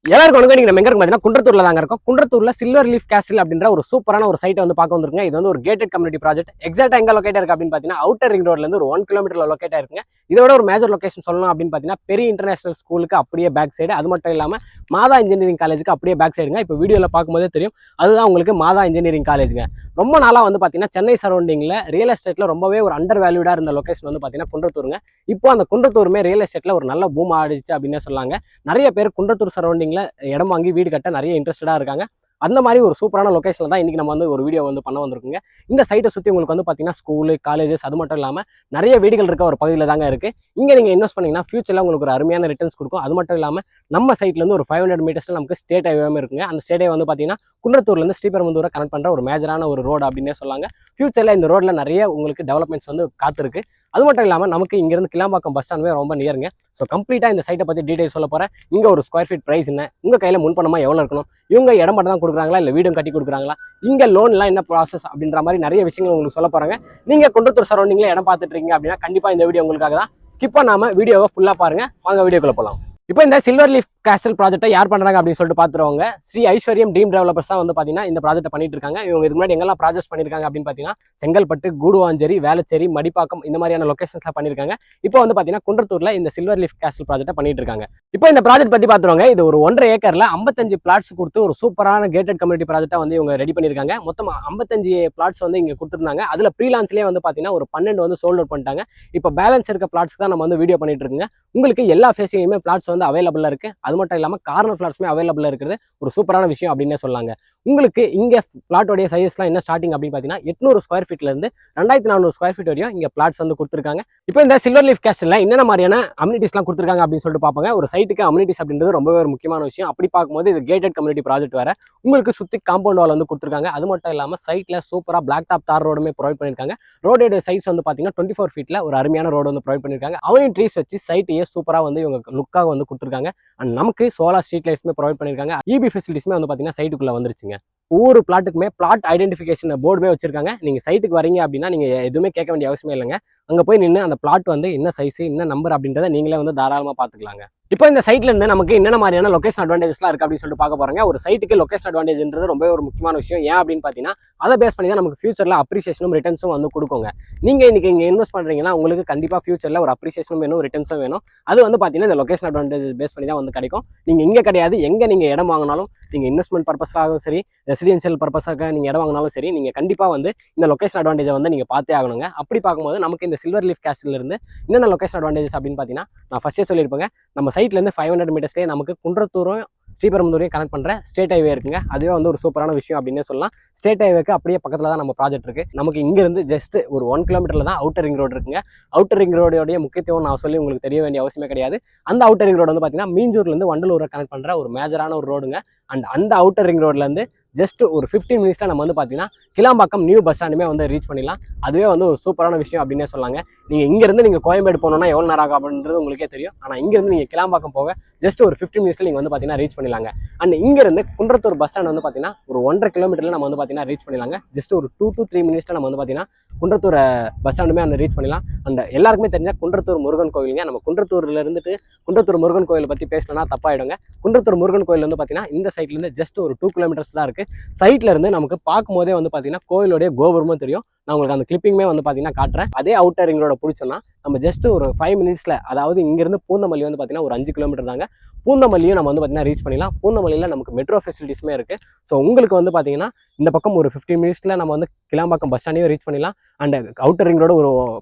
எல்லாருக்கும் வணக்கம். நம்ம எங்க இருக்கு பார்த்தீங்கன்னா குன்றத்தூர்ல தாங்க இருக்கோம். குன்றத்தூர்ல சில்வர் லீஃப் கேஸ்டில் அப்படின்ற ஒரு சூப்பரான ஒரு சைட்டை வந்து பார்க்க வந்திருக்குங்க. இது வந்து ஒரு கேட்டட் கம்யூனிட்டி ப்ராஜெக்ட். எக்ஸாக்டா எங்க லொகேட் இருக்கு அப்படின்னு பார்த்தீங்கன்னா அவுட்டர் ரிங் ரோட்ல இருந்து ஒரு 1 கிலோமீட்டர்ல லொகேட் ஆயிருக்குங்க. இதோட ஒரு மேஜர் லொகேஷன் சொல்லணும் அப்படின்னு பார்த்தீங்கன்னா பெரிய இன்டர்நேஷனல் ஸ்கூலுக்கு அப்படியே பேக் சைடு, அது மட்டும் இல்லாம மாதா இன்ஜினியரிங் காலேஜுக்கு அப்படியே பேக் சைடுங்க. இப்போ வீடியோல பார்க்கும்போதே தெரியும், அதுதான் உங்களுக்கு மாதா இன்ஜினியரிங் காலேஜுங்க. ரொம்ப நாளா வந்து பார்த்தீங்கன்னா சென்னை சரௌண்டிங்ல ரியல் எஸ்டேட்ல ரொம்பவே ஒரு அண்டர் வேல்யூடா இருந்த லொகேஷன் வந்து பார்த்தீங்கன்னா குன்றத்தூருங்க. இப்போ அந்த குன்றத்தூருமே ரியல் எஸ்டேட்ல ஒரு நல்ல பூம் ஆடிச்சு அப்படின்னு சொல்லாங்க. நிறைய பேர் குன்றத்தூர் சரௌண்டிங்ல இடம் வாங்கி வீடு கட்ட நிறைய இன்ட்ரெஸ்டடா இருக்காங்க. அந்த மாதிரி ஒரு சூப்பரான லொகேஷன்ல தான் இன்னைக்கு நம்ம வந்து ஒரு வீடியோ வந்து பண்ண வந்திருக்குங்க. இந்த சைட்டை சுற்றி உங்களுக்கு வந்து பார்த்தீங்கன்னா ஸ்கூலு, காலேஜஸ், அது மட்டும் இல்லாமல் நிறைய வீடுகள் இருக்க ஒரு பகுதியில் தாங்க இருக்கு. இங்கே நீங்கள் இன்வெஸ்ட் பண்ணீங்கன்னா ஃபியூச்சரில் உங்களுக்கு ஒரு அருமையான ரிட்டர்ன்ஸ் கொடுக்கும். அது மட்டும் இல்லாமல் நம்ம சைட்லேருந்து ஒரு 500 மீட்டர்ஸ்ல நமக்கு ஸ்டேட் ஹைவே இருக்குங்க. அந்த ஸ்டேட் ஹைவே வந்து பார்த்தீங்கன்னா குன்றத்தூர்லேருந்து ஸ்ரீபெரும்புதூரை கனெக்ட் பண்ணுற ஒரு மேஜரான ஒரு ரோடு அப்படின்னே சொல்லாங்க. ஃபியூச்சரில் இந்த ரோட்டில் நிறைய உங்களுக்கு டெவலப்மெண்ட்ஸ் வந்து காத்திருக்கு. அது மட்டும் இல்லாமல் நமக்கு இங்கிருந்து கிளாம்பாக்கம் பஸ் ஸ்டாண்டுமே ரொம்ப நியருங்க. ஸோ கம்ப்ளீட்டாக இந்த சைட்டை பற்றி டீடைல்ஸ் சொல்ல போகிறேன். இங்கே ஒரு ஸ்கொயர் ஃபீட் ப்ரைஸ் என்ன, உங்கள் கையில் முன்பணமாக எவ்வளோ இருக்கணும், இவங்க இடம் மட்டும் தான் கொடுக்குறாங்களா இல்லை வீடும் கட்டி கொடுக்குறாங்களா, இங்கே லோன்லாம் என்ன ப்ராசஸ் அப்படின்ற மாதிரி நிறைய விஷயங்கள் உங்களுக்கு சொல்ல போகிறாங்க. நீங்கள் குன்றத்தூர் சரௌண்டிங்கில் இடம் பார்த்துட்டு இருக்கீங்க அப்படின்னா கண்டிப்பாக இந்த வீடியோ உங்களுக்காக தான். ஸ்கிப் பண்ணாமல் வீடியோவை ஃபுல்லாக பாருங்கள். வாங்க வீடியோக்குள்ள போகலாம். இப்போ இந்த சில்வர் லீஃப் கேஸ்டல் ப்ராஜெக்ட்டை யார் பண்ணுறாங்க அப்படின்னு சொல்லிட்டு பார்த்துருவாங்க. ஸ்ரீ ஐஸ்வர்யம் ட்ரீம் டெவலப்பர்ஸ் தான் வந்து பார்த்தீங்கன்னா இந்த ப்ராஜெக்ட் பண்ணிட்டு இருக்காங்க. இவங்க இதுக்கு முன்னாடி எங்கெல்லாம் ப்ராஜெக்ட் பண்ணியிருக்காங்க அப்படின்னு பார்த்தீங்கன்னா செங்கல்பட்டு, கூடுவாஞ்சேரி, வேளச்சேரி, மடிப்பாக்கம் இந்த மாதிரியான லொகேஷன்ஸ்ல பண்ணியிருக்காங்க. இப்போ வந்து பார்த்தீங்கன்னா குன்றத்தூர்ல இந்த சில்வர் லீஃப் கேஸ்டல் ப்ராஜெக்ட்டை பண்ணிட்டு இருக்காங்க. இப்போ இந்த ப்ராஜெக்ட் பத்தி பார்த்துருவாங்க. இது ஒரு 1.5 ஏக்கர்ல 55 பிளாட்ஸ் கொடுத்து ஒரு சூப்பரான கேட்டட் கம்யூனிட்டி ப்ராஜெக்ட்டை வந்து இவங்க ரெடி பண்ணியிருக்காங்க. மொத்தம் 55 பிளாட்ஸ் வந்து இங்க கொடுத்துருந்தாங்க. அதுல ப்ரீலான்ஸ்லேயே வந்து பார்த்தீங்கன்னா ஒரு 12 வந்து சோல்ட் அவுட் பண்ணிட்டாங்க. இப்போ பேலன்ஸ் இருக்க பிளாட்ஸ்க்கு தான் நம்ம வந்து வீடியோ பண்ணிட்டு இருக்குங்க. உங்களுக்கு எல்லா ஃபேஸிலுமே பிளாட்ஸ் வந்து அவைலபிளா இருக்கு. அது மட்டும் இல்லாமல் கார்னர் பிளாட்ஸுமே அவைலபிளாக இருக்கிறது ஒரு சூப்பரான விஷயம் அப்படின்னே சொல்லாங்க. உங்களுக்கு இங்கே பிளாட்டோடைய சைஸ்லாம் என்ன ஸ்டார்டிங் அப்படின்னு பார்த்தீங்கன்னா 800 ஸ்கொயர் ஃபீட்ல இருந்து 2400 ஸ்கொயர் ஃபீட் வரையும் இங்கே பிளாட்ஸ் வந்து கொடுத்துருக்காங்க. இப்போ இந்த சில்வர் லீஃப் கேஸ்டில் என்னென்ன மாதிரியான அம்யூனிட்டிஸ்லாம் கொடுத்துருக்காங்க அப்படின்னு சொல்லிட்டு பார்ப்பாங்க. ஒரு சைட்டுக்கு அம்யூனிட்டிஸ் அப்படின்றது ரொம்பவே ஒரு முக்கியமான விஷயம். அப்படி பார்க்கும்போது இது கேட்டட் கம்யூனிட்டி ப்ராஜெக்ட் வேற. உங்களுக்கு சுற்றி காம்பவுண்ட் வால் வந்து கொடுத்துருக்காங்க. அது மட்டும் இல்லாமல் சைட்டில் சூப்பராக பிளாக் டாப் தார் ரோடுமே ப்ரொவைட் பண்ணியிருக்காங்க. ரோடோட சைஸ் வந்து பார்த்தீங்கன்னா 24 ஃபீட்ல ஒரு அருமையான ரோடு வந்து ப்ரொவைட் பண்ணியிருக்காங்க. அவனின் ட்ரீஸ் வச்சு சைட்டையே சூப்பராக வந்து இவங்க லுக்காக வந்து கொடுத்துருக்காங்க. அண்ட் நமக்கு சோலார் ஸ்ட்ரீட் லைட்ஸ்மே ப்ரொவைட் பண்ணியிருக்காங்க. இபி ஃபெசிலிட்டிஸ்மே வந்து பார்த்தீங்கன்னா சைட்டுக்குள்ள வந்துருச்சுங்க. ஒவ்வொரு பிளாட்டுக்குமே பிளாட் ஐடென்டிஃபிகேஷன் போர்டுமே வச்சிருக்காங்க. நீங்க சைட்டுக்கு வரீங்க அப்படின்னா நீங்க எதுவுமே கேட்க வேண்டிய அவசியமே இல்லைங்க. அங்க போய் நின்று அந்த பிளாட் வந்து என்ன சைஸ், என்ன நம்பர் அப்படின்றத நீங்களே வந்து தாராளமா பாத்துக்கலாங்க. இப்போ இந்த சைட்ல இருந்து நமக்கு என்னென்ன மாதிரியான லொகேஷன் அட்வான்டேஜ்லாம் இருக்கு அப்படின்னு சொல்லிட்டு பார்க்க போறாங்க. ஒரு சைட்டுக்கு லொகேஷன் அட்வான்டேஜ்ன்றது ரொம்ப ஒரு முக்கியமான விஷயம். ஏன் அப்படின்னு பார்த்தீங்கன்னா அதை பேஸ் பண்ணி தான் நமக்கு ஃபியூச்சர்ல அப்ரிசியேஷனும் ரிட்டர்ன்ஸும் வந்து கொடுக்குங்க. நீங்க இன்னைக்கு இங்க இன்வெஸ்ட் பண்றீங்கன்னா உங்களுக்கு கண்டிப்பா ஃபியூச்சர்ல ஒரு அப்ரிசியேஷனும் வேணும், ரிட்டர்ன்ஸும் வேணும். அது வந்து பார்த்தீங்கன்னா இந்த லொகேஷன் அட்வான்டேஜ் பேஸ் பண்ணி தான் வந்து கிடைக்கும். நீங்க இங்க கிடையாது, எங்க நீங்க இடம் வாங்கினாலும், நீங்க இன்வெஸ்ட்மெண்ட் பர்பஸாகவும் சரி, ரெசிடென்ஷியல் பர்பஸாக நீங்க இடம் வாங்கினாலும் சரி, நீங்க கண்டிப்பா வந்து இந்த லொகேஷன் அட்வான்டேஜை வந்து நீங்க பார்த்தே ஆகணுங்க. அப்படி பார்க்கும்போது நமக்கு இந்த சில்வர் லீஃப் கேஸ்டில் இருந்து என்னென்ன லொகேஷன் அட்வான்டேஜஸ் அப்படின்னு பார்த்தீங்கன்னா நான் ஃபர்ஸ்டே சொல்லியிருப்பேங்க. நம்ம சைட்ல இருந்து 500 மீட்டர்ஸ்லேயே நமக்கு குன்றத்தூரும் ஸ்ரீபெரும்புதூரையும் கனெக்ட் பண்ணுற ஸ்டேட் ஹைவே இருக்குங்க. அதுவே வந்து ஒரு சூப்பரான விஷயம் அப்படின்னே சொல்லலாம். ஸ்டேட் ஹைவேக்கு அப்படியே பக்கத்தில் தான் நம்ம ப்ராஜெக்ட் இருக்கு. நமக்கு இங்கிருந்து ஜஸ்ட் ஒரு 1 கிலோமீட்டர்ல தான் அவுட்டர் ரிங் ரோடு இருக்குங்க. அவுட்டர் ரிங் ரோடைய முக்கியத்துவம் நான் சொல்லி உங்களுக்கு தெரிய வேண்டிய அவசியமே கிடையாது. அந்த அவுட்டர் ரிங் ரோடு வந்து பார்த்தீங்கன்னா மீஞ்சூர்லேருந்து வண்டலூரை கனெக்ட் பண்ணுற ஒரு மேஜரான ஒரு ரோடுங்க. அண்ட் அந்த அவுட்டர் ரிங் ரோட்லேருந்து ஜஸ்ட் ஒரு 15 மினிட்ஸ்ல நம்ம வந்து பார்த்தீங்கன்னா கிளாம்பாக்கம் நியூ பஸ் ஸ்டாண்டுமே வந்து ரீச் பண்ணிடலாம். அதுவே வந்து ஒரு சூப்பரான விஷயம் அப்படின்னே சொல்லாங்க. நீங்க கோயம்பேடு போனோம்னா எவ்வளோ நேரம் ஆகும் அப்படின்றது உங்களுக்கே தெரியும். ஆனால் இங்கிருந்து நீங்க கிளாம்பாக்கம் போக ஜஸ்ட் ஒரு 15 மினிட்ஸ்ல நீங்க வந்து பார்த்தீங்கன்னா ரீச் பண்ணிடலாங்க. அண்ட் இங்கிருந்து குன்றத்தூர் பஸ் ஸ்டாண்ட் வந்து பார்த்தீங்கன்னா ஒரு 1.5 கிலோமீட்டர்ல நம்ம வந்து பார்த்தீங்கன்னா ரீச் பண்ணிடலாங்க. ஜஸ்ட் ஒரு 2 to 3 மினிட்ஸ்ல நம்ம வந்து பார்த்தீங்கன்னா குன்றத்தூர் பஸ் ஸ்டாண்டுமே அந்த ரீச் பண்ணிடலாம். அண்ட் எல்லாருக்குமே தெரிஞ்ச குன்றத்தூர் முருகன் கோயிலுங்க. நம்ம குன்றத்தூர்ல இருந்துட்டு குன்றத்தூர் முருகன் கோயிலை பத்தி பேசலன்னா தப்பாயிடுங்க. குன்றத்தூர் முருகன் கோயில் வந்து பார்த்தீங்கன்னா இந்த சைட்ல இருந்து ஜஸ்ட் ஒரு 2 கிலோமீட்டர்ஸ் தான் இருக்கு. சைட்ல இருந்து நமக்கு பார்க்கும்போதே வந்து பார்த்தீங்கன்னா கோயிலுடைய கோபுரமும் தெரியும். நான் உங்களுக்கு அந்த கிளிப்பிங்குமே வந்து பார்த்தீங்கன்னா காட்டுறேன். அதே அவுட்டர் ரிங் ரோட பிடிச்சோன்னா நம்ம ஜஸ்ட் ஒரு 5 மினிட்ஸ்ல, அதாவது இங்கிருந்து பூந்தமல்லி வந்து பார்த்தீங்கன்னா ஒரு 5 கிலோமீட்டர் தாங்க. பூந்தமல்லியும் நம்ம வந்து பார்த்தீங்கன்னா ரீச் பண்ணிடலாம். பூந்தமல்லியில் நமக்கு மெட்ரோ ஃபெசிலிட்டிஸுமே இருக்கு. ஸோ உங்களுக்கு வந்து பார்த்தீங்கன்னா இந்த பக்கம் ஒரு 15 மினிட்ஸ்ல நம்ம வந்து கிளாம்பாக்கம் பஸ் ஸ்டாண்டையும் ரீச் பண்ணிடலாம். அண்ட் அவுட்டர் ரிங் ரோட ஒரு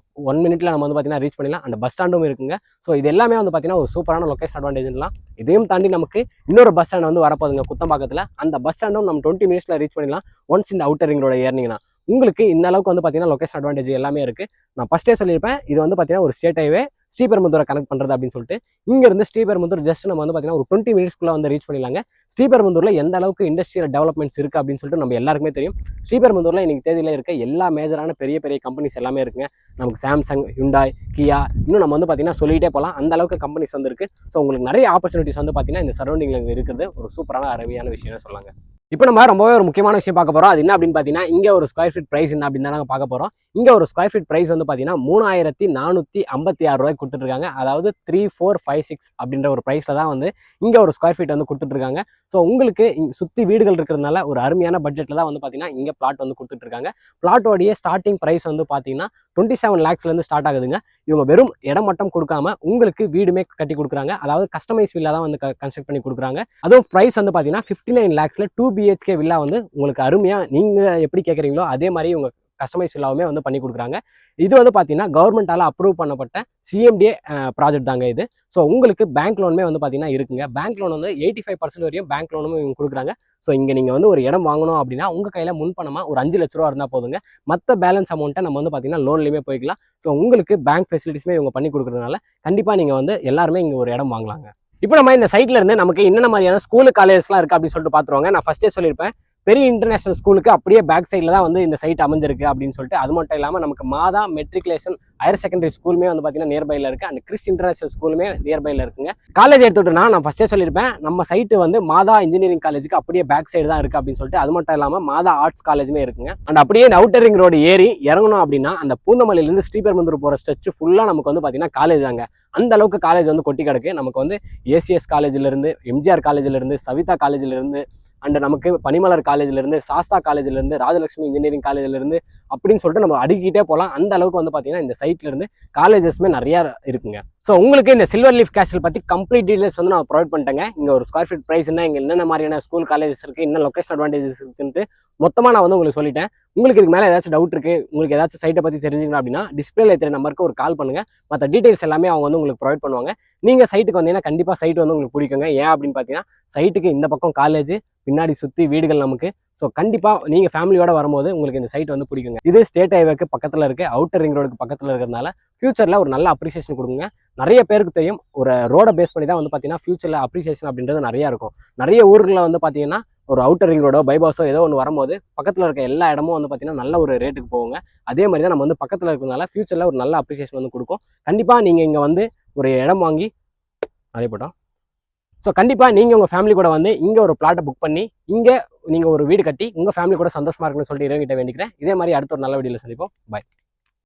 1 மினிட்ல நம்ம வந்து பார்த்தீங்கன்னா ரீச் பண்ணிடலாம். அந்த பஸ் ஸ்டாண்டும் இருக்குங்க. ஸோ இது எல்லாமே வந்து பார்த்தீங்கன்னா ஒரு சூப்பரான லொகேஷன் அட்வான்டேஜ்லாம். இதையும் தாண்டி நமக்கு இன்னொரு பஸ் ஸ்டாண்ட் வந்து வரப்போகுதுங்க குத்தம்பாக்கத்தில். அந்த பஸ் ஸ்டாண்டும் நம்ம 20 மினிட்ஸ்ல ரீச் பண்ணிடலாம். ஒன்ஸ் இந்த அவுட்டர் ரிங் ரோட ஏறினீங்கன்னா உங்களுக்கு இந்த அளவுக்கு வந்து பார்த்தீங்கன்னா லொகேஷன் அட்வான்டேஜ் எல்லாமே இருக்கு. நான் ஃபர்ஸ்டே சொல்லியிருப்பேன், இது வந்து பார்த்தீங்கன்னா ஒரு ஸ்டேட் ஹைவே ஸ்ரீபெரும்புதூரை கனெக்ட் பண்ணுறது அப்படின்னு சொல்லிட்டு. இங்கிருந்து ஸ்ரீபெரும்புதூர் ஜஸ்ட் நம்ம வந்து பார்த்தீங்கன்னா ஒரு 20 மினிட்ஸ்க்குள்ள வந்து ரீச் பண்ணிடலாங்க. ஸ்ரீபெரும்புதூர்ல எந்த அளவுக்கு இண்டஸ்ட்ரியல் டெவலப்மெண்ட்ஸ் இருக்கு அப்படின்னு சொல்லிட்டு நம்ம எல்லாருக்குமே தெரியும். ஸ்ரீபெரும்புதூர்ல இன்னைக்கு தேதியில இருக்க எல்லா மேஜரான பெரிய பெரிய கம்பெனிஸ் எல்லாமே இருக்குங்க. நமக்கு சாம்சங், ஹுண்டாய், கியா, இன்னும் நம்ம வந்து பார்த்தீங்கன்னா சொல்லிட்டே போகலாம். அந்த அளவுக்கு கம்பெனிஸ் வந்து இருக்கு. ஸோ உங்களுக்கு நிறைய ஆப்பர்ச்சுனிட்டிஸ் வந்து பார்த்தீங்கன்னா இந்த சரௌண்டிங்ல இருக்கிறது ஒரு சூப்பரான அருமையான விஷயம்னு சொல்லாங்க. இப்போ நம்ம ரொம்பவே ஒரு முக்கியமான விஷயம் பார்க்க போறோம். அது என்ன அப்படின்னு பார்த்தீங்கன்னா, இங்க ஒரு ஸ்கொயர் ஃபீட் பிரைஸ் என்ன அப்படின்னு தான் நாங்க பார்க்க போறோம். இங்க ஒரு ஸ்கொயர் ஃபீட் பிரைஸ் வந்து பார்த்தீங்கன்னா, ரூ. 3456 குடுத்துட்டு இருக்காங்க. அதாவது 3456 அப்படின்ற ஒரு பிரைஸ்ல தான் வந்து இங்க ஒரு ஸ்கொயர் ஃபீட் வந்து குடுத்துட்டு இருக்காங்க. ஸோ உங்களுக்கு சுத்தி வீடுகள் இருக்கிறதுனால ஒரு அருமையான பட்ஜெட்ல தான் வந்து பார்த்தீங்கன்னா, இங்க பிளாட் வந்து குடுத்துட்டு இருக்காங்க. பிளாட்டோடைய ஸ்டார்டிங் பிரைஸ் வந்து பார்த்தீங்கன்னா, 27 lakhsல இருந்து ஸ்டார்ட் ஆகுதுங்க. இவங்க வெறும் இடம் மட்டும் கொடுக்காம உங்களுக்கு வீடுமே கட்டி கொடுக்குறாங்க. அதாவது கஸ்டமைஸ் வில்லா தான் வந்து கன்ஸ்ட்ரக்ட் பண்ணி கொடுக்குறாங்க. அதுவும் பிரைஸ் வந்து பார்த்தீங்கன்னா 59 lakhsல 2 BHK வில்லா வந்து உங்களுக்கு அருமையா நீங்க எப்படி கேட்குறீங்களோ அதே மாதிரி இவங்க கஸ்டமைஸ் வில்லாவுமே வந்து பண்ணி கொடுக்குறாங்க. இது வந்து பார்த்தீங்கன்னா கவர்மெண்டால அப்ரூவ் பண்ணப்பட்ட CMDA ப்ராஜெக்ட் தாங்க இது. ஸோ உங்களுக்கு பேங்க் லோனுமே வந்து பார்த்தீங்கன்னா இருக்குங்க. பேங்க் லோன் வந்து 85% வரையும் பேங்க் லோனும் இவங்க கொடுக்குறாங்க. ஸோ இங்கே நீங்கள் வந்து ஒரு இடம் வாங்கணும் அப்படின்னா உங்கள் கையில் முன்பணமாக ஒரு 5 லட்ச ரூபா இருந்தால் போதுங்க. மற்ற பேலன்ஸ் அமௌண்ட்டை நம்ம வந்து பார்த்தீங்கன்னா லோன்லையுமே போய்க்கலாம். ஸோ உங்களுக்கு பேங்க் ஃபெசிலிட்டிஸுமே இவங்க பண்ணி கொடுக்குறதுனால கண்டிப்பாக நீங்கள் வந்து எல்லாருமே இங்கே ஒரு இடம் வாங்கலாங்க. இப்போ நம்ம இந்த சைட்ல இருந்து நமக்கு என்னென்ன மாதிரியான ஸ்கூல் காலேஜஸ்லாம் இருக்கு அப்படின்னு சொல்லிட்டு பார்த்துருவாங்க. நான் ஃபர்ஸ்டே சொல்லியிருப்பேன், பெரிய இன்டர்நேஷனல் ஸ்கூலுக்கு அப்படியே பேக் சைடில் தான் வந்து இந்த சைட் அமைஞ்சிருக்கு அப்படின்னு சொல்லிட்டு. அது மட்டும் இல்லாமல் நமக்கு மாதா மெட்ரிகுலேஷன் ஹையர் செகண்டரி ஸ்கூலுமே வந்து பார்த்தீங்கன்னா நியர்பைல இருக்கு. அண்ட் கிறிஸ் இன்டர்நேஷனல் ஸ்கூலுமே நியர்பைல இருக்குங்க. காலேஜ் எடுத்துட்டோம்னா நான் ஃபர்ஸ்டே சொல்லியிருப்பேன், நம்ம சைட்டு வந்து மாதா இன்ஜினியரிங் காலேஜுக்கு அப்படியே பேக் சைடு தான் இருக்கு அப்படின்னு சொல்லிட்டு. அது மட்டும் இல்லாமல் மாதா ஆர்ட்ஸ் காலேஜுமே இருக்குங்க. அண்ட் அப்படியே இந்த அவுட்டர் ரிங் ரோடு ஏறி இறங்கணும் அப்படின்னா அந்த பூந்தமல்லியிலிருந்து ஸ்ரீபெரும்புதூர் போகிற ஸ்ட்ரெச் ஃபுல்லாக நமக்கு வந்து பார்த்தீங்கன்னா காலேஜ் தாங்க. அந்த அளவுக்கு காலேஜ் வந்து கொட்டி கிடக்கு. நமக்கு வந்து ஏசிஎஸ் காலேஜ்ல இருந்து, எம்ஜிஆர் காலேஜ்ல இருந்து, சவிதா காலேஜ்ல இருந்து, அண்ட் நமக்கு பனிமலர் காலேஜ்ல இருந்து, சாஸ்தா காலேஜ்ல இருந்து, ராஜலட்சுமி இன்ஜினியரிங் காலேஜ்ல இருந்து அப்படின்னு சொல்லிட்டு நம்ம அடுக்கிட்டே போகலாம். அந்த அளவுக்கு வந்து பார்த்தீங்கன்னா இந்த சைட்ல இருந்து காலேஜஸ்மே நிறைய இருக்குங்க. ஸோ உங்களுக்கு இந்த சில்வர் லீஃப் கேஸ்டில் பற்றி கம்ப்ளீட் டீடைல்ஸ் வந்து நான் ப்ரொவைட் பண்ணிட்டேங்க. இங்கே ஒரு ஸ்கொயர் ஃபீட் ப்ரைஸ் என்ன, இங்கே என்னென்ன மாதிரியான ஸ்கூல் காலேஜஸ் இருக்குது, என்ன லொக்கேஷன் அட்வான்டேஜஸ் இருக்குன்ட்டு மொத்தமாக நான் வந்து உங்களுக்கு சொல்லிட்டேன். உங்களுக்கு இதுக்கு மேலே ஏதாச்சும் டவுட் இருக்குது, உங்களுக்கு ஏதாச்சும் சைட்டை பற்றி தெரிஞ்சுக்கணும் அப்படின்னா டிஸ்பிளேல இருக்கிற நம்பருக்கு ஒரு கால் பண்ணுங்க. மற்ற டீடைல்ஸ் எல்லாமே அவங்க வந்து உங்களுக்கு ப்ரொவைட் பண்ணுவாங்க. நீங்கள் சைட்டுக்கு வந்தீங்கன்னா கண்டிப்பாக சைட் வந்து உங்களுக்கு பிடிக்குங்க. ஏன் அப்படின்னு பார்த்தீங்கன்னா சைட்டுக்கு இந்த பக்கம் காலேஜ், பின்னாடி சுற்றி வீடுகள் நமக்கு. ஸோ கண்டிப்பாக நீங்கள் ஃபேமிலியோட வரும்போது உங்களுக்கு இந்த சைட் வந்து பிடிக்குங்க. இது ஸ்டேட் ஹைவேக்கு பக்கத்தில் இருக்குது, அவுட்டர் ரிங் ரோடுக்கு பக்கத்தில் இருக்கிறதுனால ஃபியூச்சரில் ஒரு நல்ல அப்ரிசியேஷன் கொடுங்க. நிறைய பேருக்கு தெரியும், ஒரு ரோடை பேஸ் பண்ணி தான் வந்து பார்த்தீங்கன்னா ஃபியூச்சரில் அப்ரிசியேஷன் அப்படின்றது நிறையா இருக்கும். நிறைய ஊர்களில் வந்து பார்த்தீங்கன்னா ஒரு அவுட்டர் ரிங் ரோடோ பைபாஸோ ஏதோ ஒன்று வரும்போது பக்கத்தில் இருக்க எல்லா இடமும் வந்து பார்த்தீங்கன்னா நல்ல ஒரு ரேட்டுக்கு போகுங்க. அதே மாதிரி தான் நம்ம வந்து பக்கத்தில் இருக்கிறதுனால ஃபியூச்சரில் ஒரு நல்ல அப்ரிசியேஷன் வந்து கொடுக்கும். கண்டிப்பாக நீங்கள் இங்கே வந்து ஒரு இடம் வாங்கி நிறைய போட்டோம். ஸோ கண்டிப்பாக நீங்கள் உங்கள் ஃபேமிலி கூட வந்து இங்கே ஒரு பிளாட்டை புக் பண்ணி இங்கே நீங்கள் ஒரு வீடு கட்டி உங்கள் ஃபேமிலி கூட சந்தோஷமாக இருக்குன்னு சொல்லிட்டு இறங்கிட்ட வேண்டிக்கிறேன். இதே மாதிரி அடுத்த ஒரு நல்ல வீடியோவில் சந்திப்போம். பாய்.